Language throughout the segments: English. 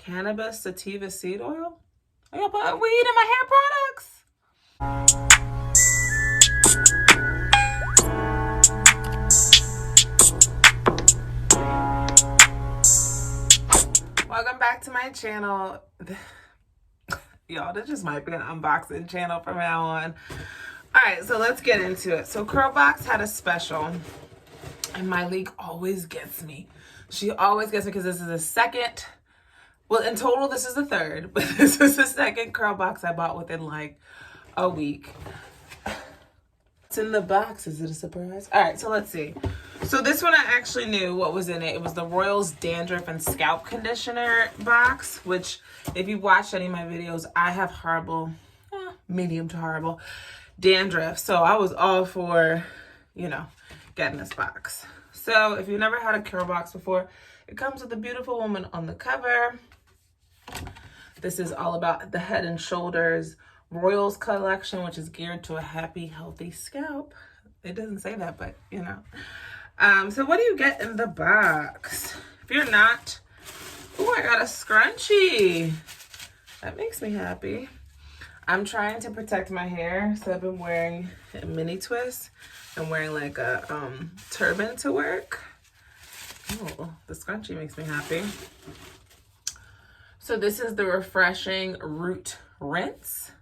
Cannabis sativa seed oil? Are y'all putting weed in my hair products? Welcome back to my channel. Y'all, this just might be an unboxing channel from now on. Alright, so let's get into it. So CURLBOX had a special, and my leak always gets me. She always gets me because this is the second, well, in total this is the third, but this is the second CURLBOX I bought within like a week. What's in the box? Is it a surprise? Alright, so let's see. So this one I actually knew what was in it. It was the Royals Dandruff and Scalp Conditioner box, which if you watched any of my videos, I have horrible, medium to horrible dandruff. So I was all for, you know, getting this box. So if you've never had a CURLBOX before, it comes with a beautiful woman on the cover. This is all about the Head and Shoulders Royals collection, which is geared to a happy, healthy scalp. It doesn't say that, but you know. So what do you get in the box? If you're not, oh, I got a scrunchie. That makes me happy. I'm trying to protect my hair, so I've been wearing a mini twist. I'm wearing like a turban to work. Oh, the scrunchie makes me happy. So this is the Refreshing Root Rinse.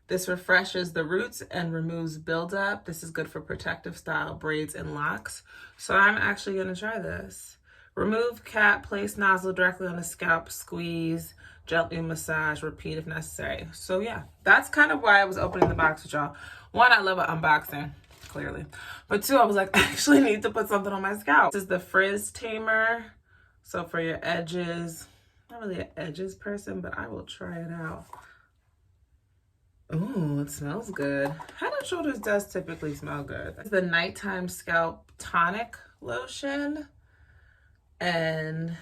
This refreshes the roots and removes buildup. This is good for protective style braids and locks. So I'm actually gonna try this. Remove cap, place nozzle directly on the scalp, squeeze, gently massage, repeat if necessary. So yeah, that's kind of why I was opening the box with y'all. One, I love an unboxing, clearly. But two, I was like, I actually need to put something on my scalp. This is the Frizz Tamer. So for your edges, not really an edges person, but I will try it out. Ooh, it smells good. Head and Shoulders does typically smell good. It's the Nighttime Scalp Tonic Lotion. And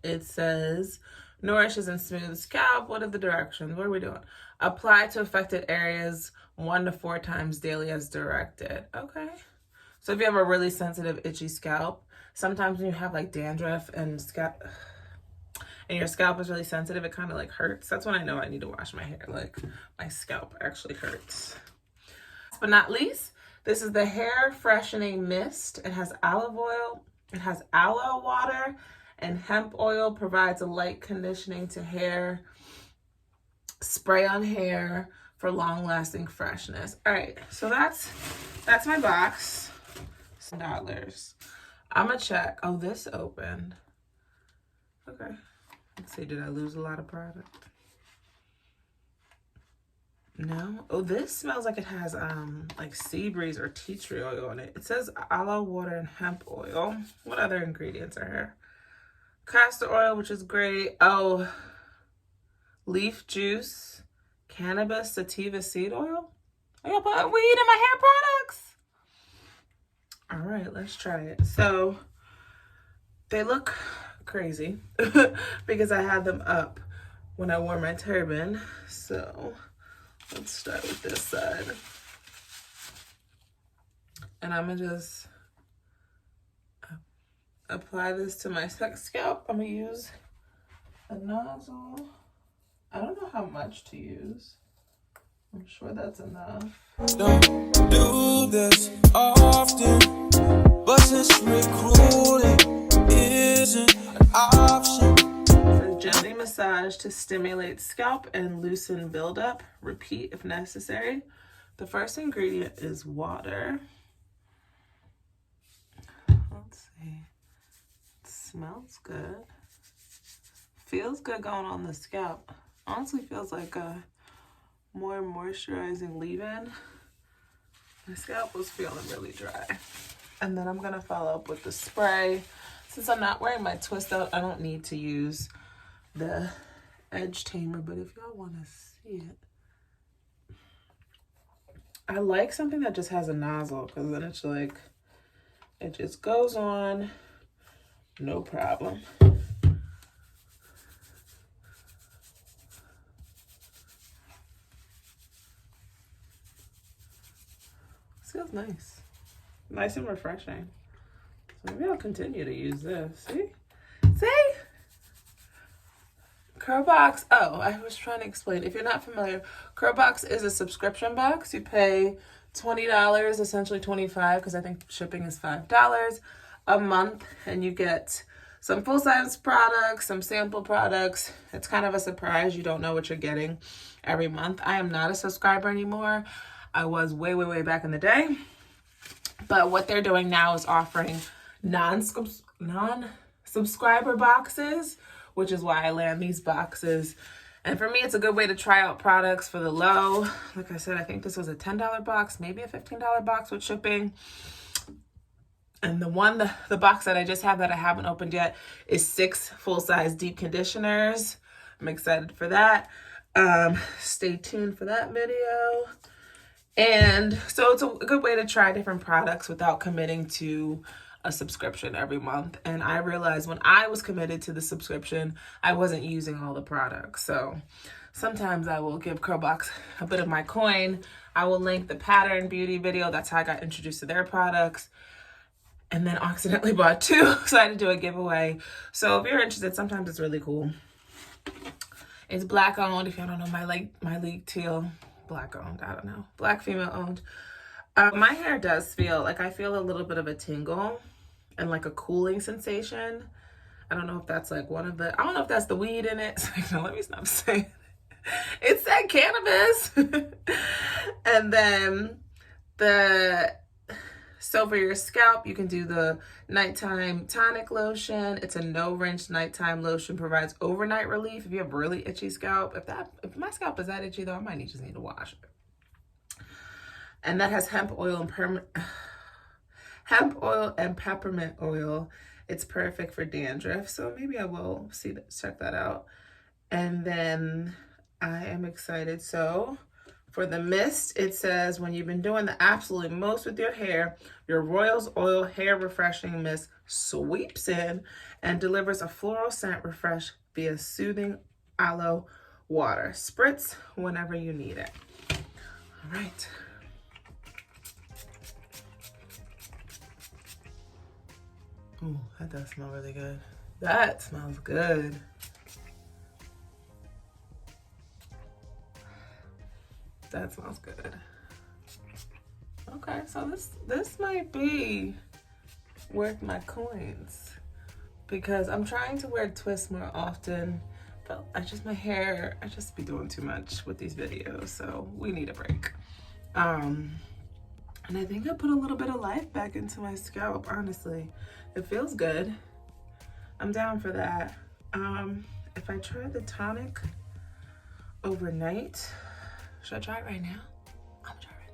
it says, nourishes and smooths scalp. What are the directions? What are we doing? Apply to affected areas 1 to 4 times daily as directed. Okay. So if you have a really sensitive, itchy scalp, sometimes when you have like dandruff and scalp, and your scalp is really sensitive, it kind of like hurts. That's when I know I need to wash my hair. Like my scalp actually hurts. Last but not least, this is the Hair Freshening Mist. It has olive oil, it has aloe water, and hemp oil. Provides a light conditioning to hair. Spray on hair for long-lasting freshness. All right, so that's my box. $6. I'm gonna check. Oh, this opened. Okay. Let's see, did I lose a lot of product? No. Oh, this smells like it has like sea breeze or tea tree oil in it. It says aloe water and hemp oil. What other ingredients are here? Castor oil, which is great. Oh, leaf juice, cannabis sativa seed oil. Are y'all putting weed in my hair products? All right, let's try it. So they look crazy because I had them up when I wore my turban. So let's start with this side. And I'm gonna just apply this to my scalp. I'm gonna use a nozzle. I don't know how much to use. I'm sure that's enough. Don't do this often, but since recruiting isn't an option. So gently massage to stimulate scalp and loosen buildup. Repeat if necessary. The first ingredient is water. Let's see. It smells good. Feels good going on the scalp. Honestly feels like a more moisturizing leave-in. My scalp was feeling really dry. And then I'm gonna follow up with the spray. Since I'm not wearing my twist out, I don't need to use the Edge Tamer, but if y'all wanna see it, I like something that just has a nozzle, because then it's like, it just goes on, no problem. This feels nice. Nice and refreshing. So maybe I'll continue to use this. See? See? CURLBOX, oh, I was trying to explain. If you're not familiar, CURLBOX is a subscription box. You pay $20, essentially $25, because I think shipping is $5 a month, and you get some full-size products, some sample products. It's kind of a surprise. You don't know what you're getting every month. I am not a subscriber anymore. I was way, way, way back in the day. But what they're doing now is offering non-subscriber boxes, which is why I land these boxes. And for me, it's a good way to try out products for the low. Like I said, I think this was a $10 box, maybe a $15 box with shipping. And the box that I just have that I haven't opened yet is 6 full-size deep conditioners. I'm excited for that. Stay tuned for that video. And so it's a good way to try different products without committing to a subscription every month. And I realized when I was committed to the subscription, I wasn't using all the products. So sometimes I will give CURLBOX a bit of my coin. I will link the Pattern Beauty video. That's how I got introduced to their products. And then accidentally bought 2, so I had to do a giveaway. So if you're interested, sometimes it's really cool. It's Black owned. If y'all don't know my league teal, Black owned. I don't know, Black female owned. My hair does feel like I feel a little bit of a tingle and like a cooling sensation. I don't know if that's like I don't know if that's the weed in it. So, let me stop saying it. Said cannabis. And then so for your scalp, you can do the nighttime tonic lotion. It's a no-rinse nighttime lotion, provides overnight relief if you have really itchy scalp. If my scalp is that itchy though, I might just need to wash it. And that has hemp oil and peppermint oil. It's perfect for dandruff, so maybe I will check that out. And then I am excited. So for the mist, it says, when you've been doing the absolute most with your hair, your Royals Oil Hair Refreshing Mist sweeps in and delivers a floral scent refresh via soothing aloe water. Spritz whenever you need it. All right. Oh, that does smell really good. That smells good. That smells good. Okay, so this might be worth my coins because I'm trying to wear twists more often, but I just be doing too much with these videos, so we need a break. And I think I put a little bit of life back into my scalp, honestly. It feels good. I'm down for that. If I try the tonic overnight, should I try it right now? I'm gonna try it right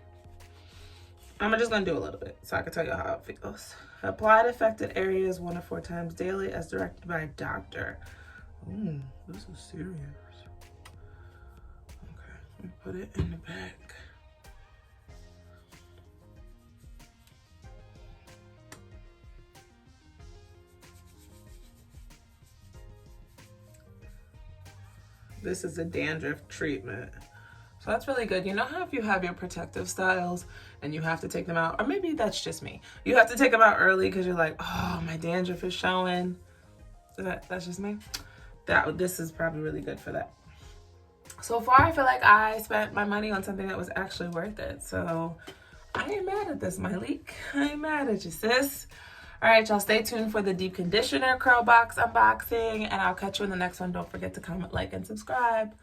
now. I'm just gonna do a little bit so I can tell you how it feels. Apply to affected areas 1 to 4 times daily as directed by a doctor. Ooh, this is serious. Okay, let me put it in the bag. This is a dandruff treatment. So that's really good. You know how if you have your protective styles and you have to take them out, or maybe that's just me, you have to take them out early because you're like, oh, my dandruff is showing. That's just me. This is probably really good for that. So far, I feel like I spent my money on something that was actually worth it. So I ain't mad at this, my leak. I ain't mad at you, sis. All right, y'all, stay tuned for the deep conditioner CURLBOX unboxing, and I'll catch you in the next one. Don't forget to comment, like, and subscribe.